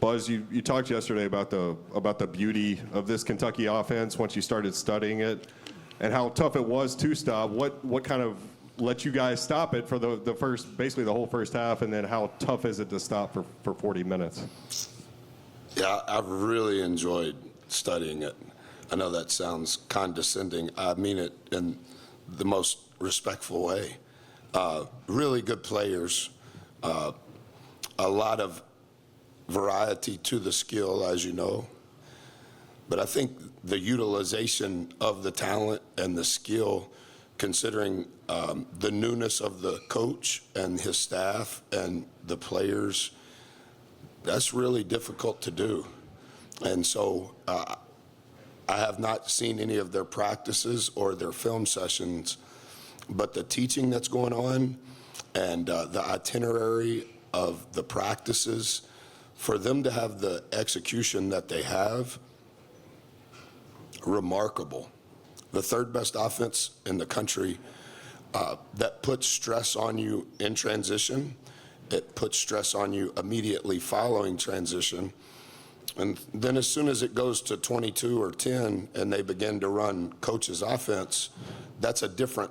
Buzz, you talked yesterday about the beauty of this Kentucky offense once you started studying it, and how tough it was to stop. What kind of let you guys stop it for the first, basically the whole first half, and then how tough is it to stop for 40 minutes? Yeah, I've really enjoyed studying it. I know that sounds condescending. I mean it in the most respectful way. Really good players, a lot of variety to the skill, as you know. But I think the utilization of the talent and the skill, considering the newness of the coach and his staff and the players, that's really difficult to do. And so I have not seen any of their practices or their film sessions, but the teaching that's going on and the itinerary of the practices, for them to have the execution that they have, remarkable. The third best offense in the country that puts stress on you in transition. It puts stress on you immediately following transition. And then as soon as it goes to 22 or 10 and they begin to run coach's offense, that's a different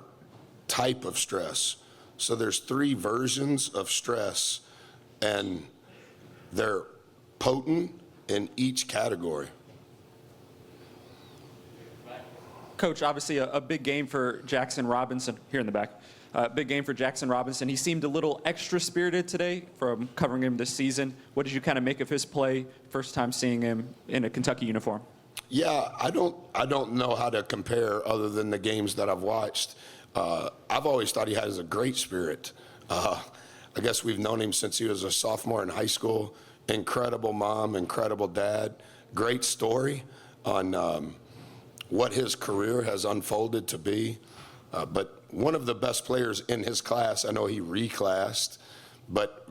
type of stress. So there's three versions of stress, and they're potent in each category. Coach, obviously a big game for Jackson Robinson, here in the back. Big game for Jackson Robinson. He seemed a little extra spirited today from covering him this season. What did you kind of make of his play, first time seeing him in a Kentucky uniform? Yeah, I don't know how to compare other than the games that I've watched. I've always thought he has a great spirit. I guess we've known him since he was a sophomore in high school. Incredible mom, incredible dad. Great story on what his career has unfolded to be. But one of the best players in his class. I know he reclassed, but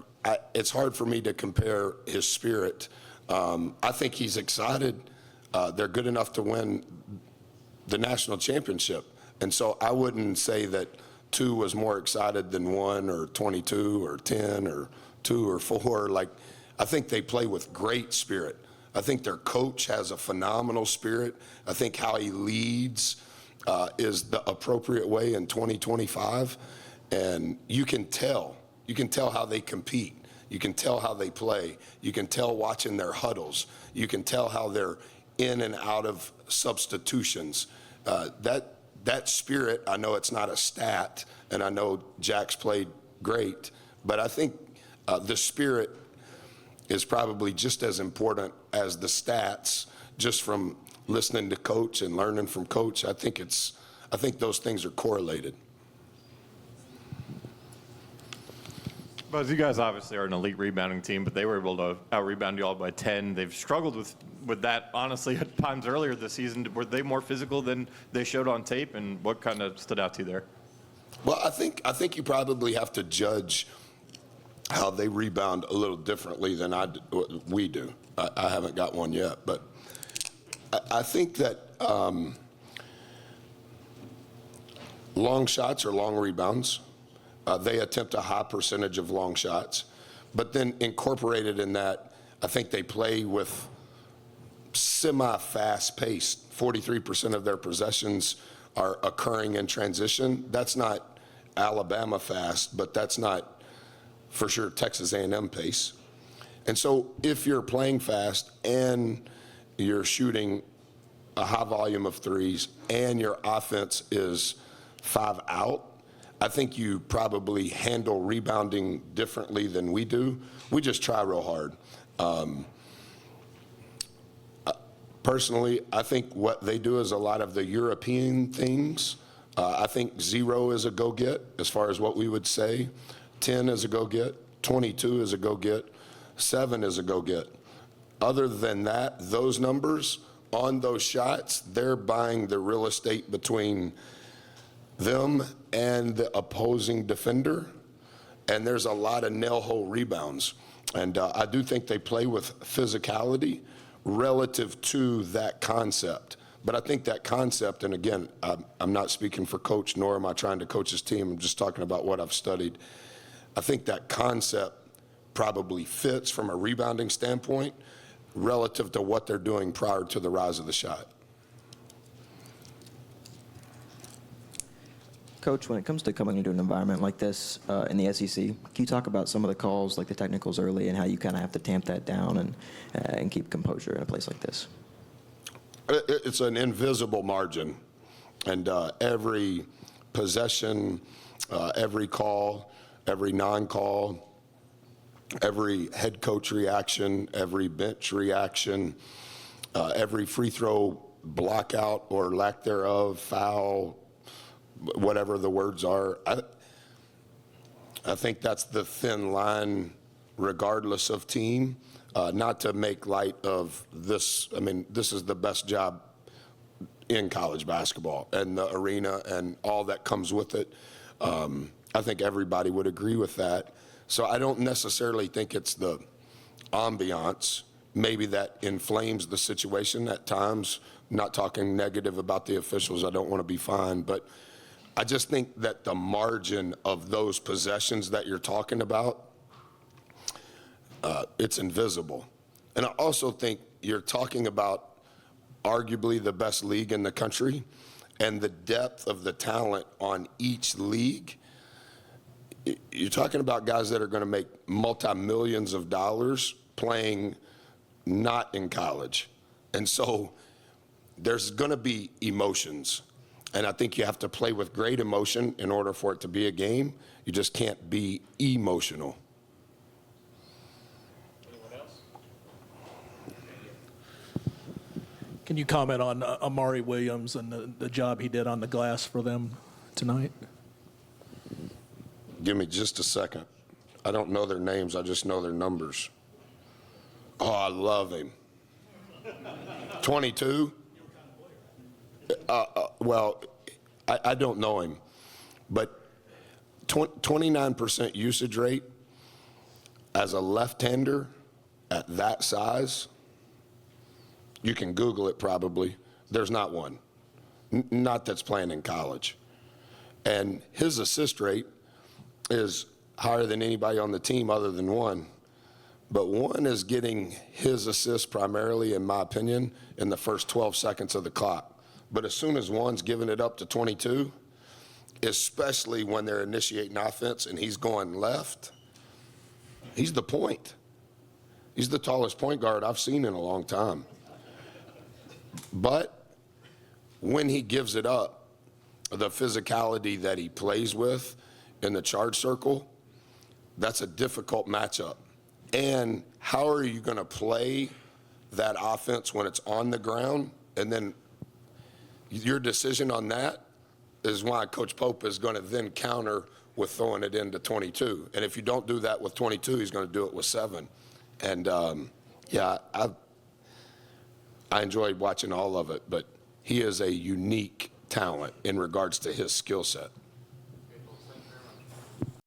it's hard for me to compare his spirit. I think he's excited. They're good enough to win the national championship. And so I wouldn't say that 2 was more excited than 1 or 22 or 10 or 2 or 4. Like, I think they play with great spirit. I think their coach has a phenomenal spirit. I think how he leads is the appropriate way in 2025. And you can tell how they compete. You can tell how they play. You can tell watching their huddles. You can tell how they're in and out of substitutions. That spirit, I know it's not a stat, and I know Jack's played great, but I think the spirit is probably just as important as the stats, just from listening to coach and learning from coach. I think those things are correlated. Buzz, you guys obviously are an elite rebounding team, but they were able to out-rebound you all by 10. They've struggled with that, honestly, at times earlier this season. Were they more physical than they showed on tape, and what kind of stood out to you there? Well, I think you probably have to judge how they rebound a little differently than we do. I haven't got one yet, but I think that long shots are long rebounds. They attempt a high percentage of long shots, but then incorporated in that, I think they play with semi-fast pace. 43% of their possessions are occurring in transition. That's not Alabama fast, but that's not for sure Texas A&M pace. And so if you're playing fast and you're shooting a high volume of threes and your offense is 5 out, I think you probably handle rebounding differently than we do. We just try real hard. Personally, I think what they do is a lot of the European things. I think 0 is a go-get as far as what we would say. 10 is a go-get. 22 is a go-get. 7 is a go-get. Other than that, those numbers on those shots, they're buying the real estate between them and the opposing defender, and there's a lot of nail-hole rebounds. And I do think they play with physicality relative to that concept. But I think that concept, and again, I'm not speaking for coach, nor am I trying to coach his team. I'm just talking about what I've studied. I think that concept probably fits from a rebounding standpoint relative to what they're doing prior to the rise of the shot. Coach, when it comes to coming into an environment like this in the SEC, can you talk about some of the calls, like the technicals early, and how you kind of have to tamp that down and keep composure in a place like this? It's an invisible margin, and every possession, every call, every non-call, every head coach reaction, every bench reaction, every free throw blockout or lack thereof, foul, whatever the words are. I think that's the thin line regardless of team. Not to make light of this. I mean, this is the best job in college basketball and the arena and all that comes with it. I think everybody would agree with that. So I don't necessarily think it's the ambiance. Maybe that inflames the situation at times. Not talking negative about the officials. I don't want to be fined. But I just think that the margin of those possessions that you're talking about, it's invisible. And I also think you're talking about arguably the best league in the country, and the depth of the talent on each league. You're talking about guys that are going to make multi-millions of dollars playing not in college. And so there's going to be emotions. And I think you have to play with great emotion in order for it to be a game. You just can't be emotional. Can you comment on Amari Williams and the job he did on the glass for them tonight? Give me just a second. I don't know their names. I just know their numbers. Oh, I love him. 22? Well, I don't know him. But 29% usage rate as a left-hander at that size, you can Google it probably. There's not one. Not that's playing in college. And his assist rate is higher than anybody on the team other than one. But one is getting his assist primarily, in my opinion, in the first 12 seconds of the clock. But as soon as one's giving it up to 22, especially when they're initiating offense and he's going left, he's the point. He's the tallest point guard I've seen in a long time. But when he gives it up, the physicality that he plays with in the charge circle, that's a difficult matchup. And how are you going to play that offense when it's on the ground? And then your decision on that is why Coach Pope is going to then counter with throwing it into 22. And if you don't do that with 22, he's going to do it with 7. And, yeah, I enjoyed watching all of it, but he is a unique talent in regards to his skill set.